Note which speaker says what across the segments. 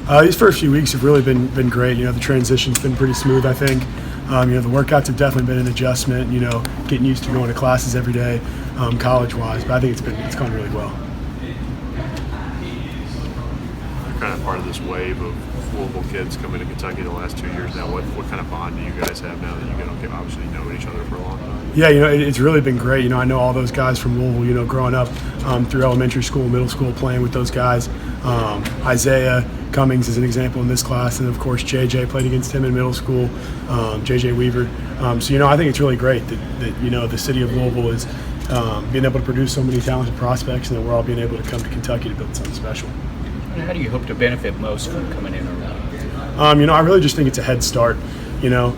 Speaker 1: These first few weeks have really been great. You know, the transition's been pretty smooth, I think. You know, the workouts have definitely been an adjustment, you know, getting used to going to classes every day, college-wise, but I think it's gone really well.
Speaker 2: You're kind of part of this wave of Louisville kids coming to Kentucky the last 2 years now. What kind of bond do you guys have now that you guys obviously know each other for a long time?
Speaker 1: Yeah, you know, it's really been great. You know, I know all those guys from Louisville, you know, growing up through elementary school, middle school, playing with those guys. Isaiah Cummings is an example in this class, and of course JJ played against him in middle school, JJ Weaver. So, you know, I think it's really great that you know, the city of Louisville is being able to produce so many talented prospects, and that we're all being able to come to Kentucky to build something special.
Speaker 3: How do you hope to benefit most from coming in early?
Speaker 1: You know, I really just think it's a head start. You know,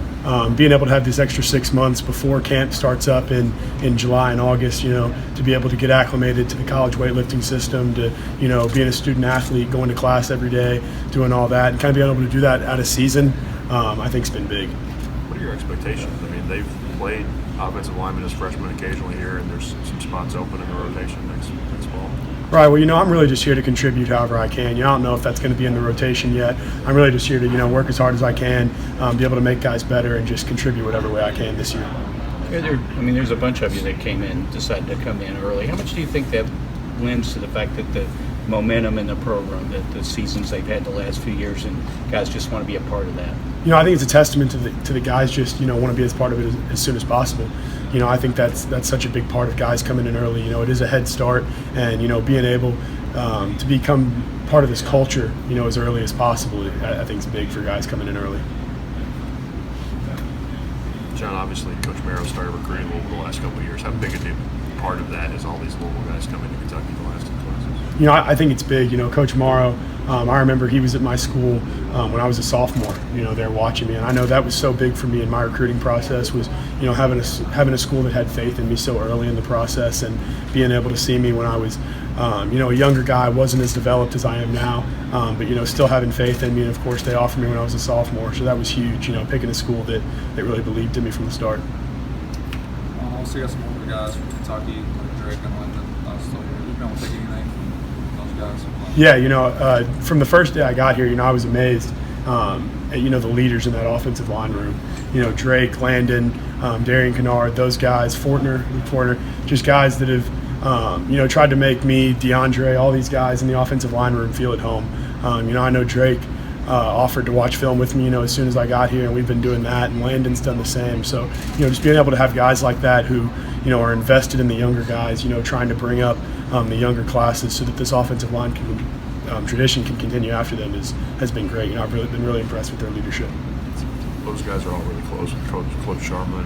Speaker 1: being able to have this extra 6 months before camp starts up in July and August, you know, to be able to get acclimated to the college weightlifting system, to, you know, being a student athlete, going to class every day, doing all that, and kind of being able to do that out of season, I think has been big.
Speaker 2: What are your expectations? I mean, they've played offensive linemen as freshmen occasionally here, and there's some spots open in the rotation next fall.
Speaker 1: Right, well, you know, I'm really just here to contribute however I can. You know, I don't know if that's going to be in the rotation yet. I'm really just here to, you know, work as hard as I can, be able to make guys better, and just contribute whatever way I can this year.
Speaker 3: There's a bunch of you that came in, decided to come in early. How much do you think that lends to the fact that the momentum in the program, that the seasons they've had the last few years, and guys just want to be a part of that?
Speaker 1: You know, I think it's a testament to the guys just, you know, want to be as part of it as soon as possible. You know, I think that's such a big part of guys coming in early. You know, it is a head start, and, you know, being able to become part of this culture, you know, as early as possible, I think is big for guys coming in early.
Speaker 2: John, obviously Coach Marrow started recruiting Louisville the last couple of years. How big a part of that is all these Louisville guys coming to Kentucky the last 2 classes?
Speaker 1: You know, I think it's big. You know, Coach Morrow, I remember he was at my school when I was a sophomore, you know, there watching me. And I know that was so big for me in my recruiting process was, you know, having a school that had faith in me so early in the process, and being able to see me when I was, you know, a younger guy, wasn't as developed as I am now, but, you know, still having faith in me. And, of course, they offered me when I was a sophomore. So that was huge, you know, picking a school that really believed in me from the start.
Speaker 4: Also, you got some older guys from Kentucky, like Drake and London. You don't take anything from those guys?
Speaker 1: Yeah, you know, from the first day I got here, you know, I was amazed at, you know, the leaders in that offensive line room. You know, Drake, Landon, Darian Kennard, those guys, Luke Fortner, just guys that have, you know, tried to make me, DeAndre, all these guys in the offensive line room feel at home. You know, I know Drake offered to watch film with me, you know, as soon as I got here, and we've been doing that, and Landon's done the same. So, you know, just being able to have guys like that who, you know, are invested in the younger guys, you know, trying to bring up the younger classes so that this offensive line tradition can continue after them has been great. You know, I've been really impressed with their leadership.
Speaker 2: Those guys are all really close with Coach Sharman,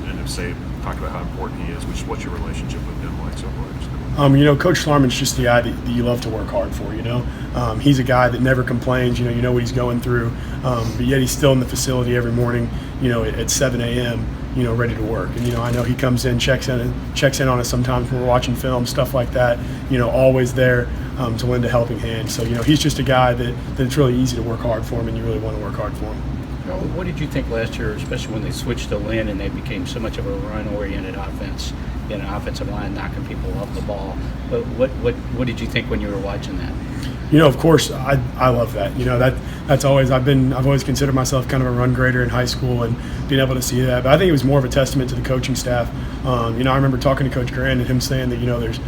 Speaker 2: and have talked about how important he is. What's your relationship with him like so far?
Speaker 1: You know, Coach Sharman's just the guy that you love to work hard for, you know. He's a guy that never complains, you know what he's going through, but yet he's still in the facility every morning, you know, at 7 a.m., you know, ready to work. And, you know, I know he comes in, checks in on us sometimes when we're watching film, stuff like that, you know, always there to lend a helping hand. So, you know, he's just a guy that it's really easy to work hard for him, and you really want to work hard for him.
Speaker 3: What did you think last year, especially when they switched to Lynn and they became so much of a run-oriented offense, you know, offensive line knocking people off the ball? But what did you think when you were watching that?
Speaker 1: You know, of course, I love that. You know, that's always I've always considered myself kind of a run grader in high school, and being able to see that. But I think it was more of a testament to the coaching staff. You know, I remember talking to Coach Grant and him saying that, you know, there's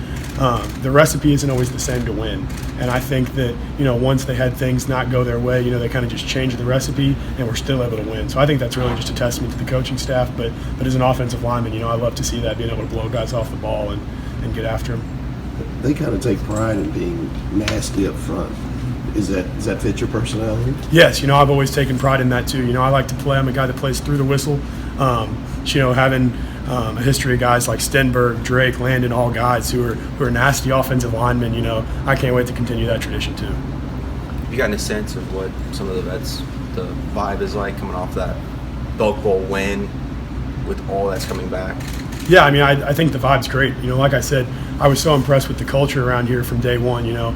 Speaker 1: the recipe isn't always the same to win. And I think that, you know, once they had things not go their way, you know, they kind of just changed the recipe and were still able to win. So I think that's really just a testament to the coaching staff. But as an offensive lineman, you know, I love to see that, being able to blow guys off the ball and get after them.
Speaker 5: They kind of take pride in being nasty up front. Does that fit your personality?
Speaker 1: Yes, you know, I've always taken pride in that too. You know, I like to play. I'm a guy that plays through the whistle. You know, having a history of guys like Stenberg, Drake, Landon, all guys who are nasty offensive linemen, you know, I can't wait to continue that tradition too.
Speaker 6: Have you gotten a sense of what some of the vets, the vibe is like coming off that Belk Bowl win with all that's coming back?
Speaker 1: Yeah, I mean, I think the vibe's great. You know, like I said, I was so impressed with the culture around here from day one, you know.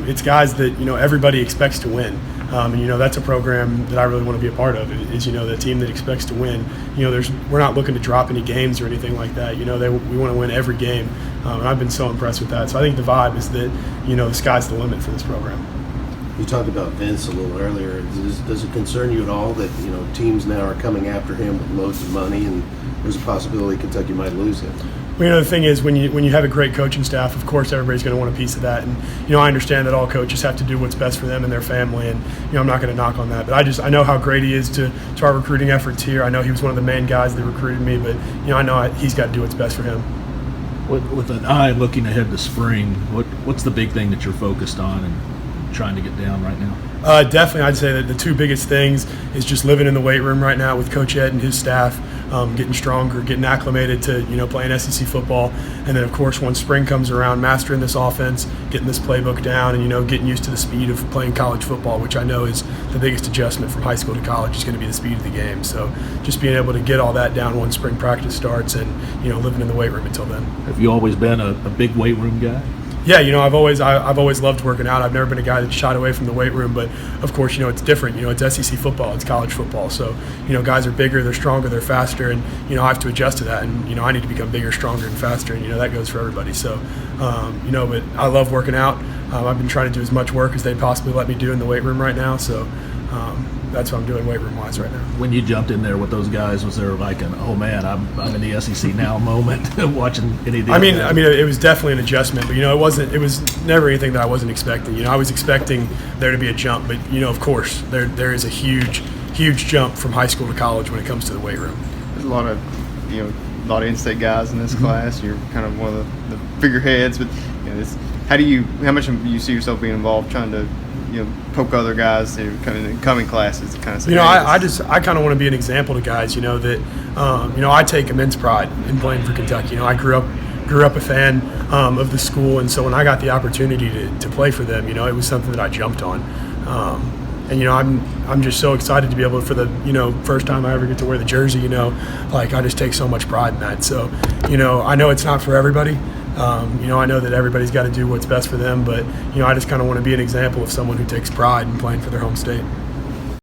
Speaker 1: It's guys that, you know, everybody expects to win. And, you know, that's a program that I really want to be a part of is, you know, the team that expects to win. You know, we're not looking to drop any games or anything like that. You know, we want to win every game. And I've been so impressed with that. So I think the vibe is that, you know, the sky's the limit for this program.
Speaker 5: You talked about Vince a little earlier. Does it concern you at all that teams now are coming after him with loads of money, and there's a possibility Kentucky might lose him?
Speaker 1: Well, the thing is, when you have a great coaching staff, of course everybody's going to want a piece of that. And I understand that all coaches have to do what's best for them and their family, and I'm not going to knock on that. But I know how great he is to our recruiting efforts here. I know he was one of the main guys that recruited me, but I know he's got to do what's best for him.
Speaker 7: With an eye looking ahead to spring, what's the big thing that you're focused on and trying to get down right now?
Speaker 1: Definitely, I'd say that the two biggest things is just living in the weight room right now with Coach Ed and his staff, getting stronger, getting acclimated to playing SEC football, and then of course once spring comes around, mastering this offense, getting this playbook down, and getting used to the speed of playing college football, which I know is the biggest adjustment from high school to college is going to be the speed of the game. So just being able to get all that down once spring practice starts, and living in the weight room until then.
Speaker 7: Have you always been a big weight room guy?
Speaker 1: Yeah, I've always loved working out. I've never been a guy that shied away from the weight room, but of course, it's different. It's SEC football, it's college football. So, guys are bigger, they're stronger, they're faster, and I have to adjust to that. And I need to become bigger, stronger, and faster. And that goes for everybody. So, but I love working out. I've been trying to do as much work as they possibly let me do in the weight room right now. So. That's what I'm doing weight room wise right now.
Speaker 7: When you jumped in there with those guys, was there like an "oh man, I'm in the SEC now" moment watching any of these?
Speaker 1: I mean, it was definitely an adjustment, but it was never anything that I wasn't expecting. I was expecting there to be a jump, but of course there is a huge jump from high school to college when it comes to the weight room.
Speaker 8: There's a lot of in-state guys in this class. You're kind of one of the figureheads, but how much do you see yourself being involved trying to poke other guys who come in coming classes to kind of say,
Speaker 1: I kind of want to be an example to guys, that I take immense pride in playing for Kentucky. I grew up a fan of the school, and so when I got the opportunity to play for them, it was something that I jumped on. And I'm just so excited to be able to, for the first time I ever get to wear the jersey. I just take so much pride in that. So I know it's not for everybody. I know that everybody's got to do what's best for them, but I just kind of want to be an example of someone who takes pride in playing for their home state.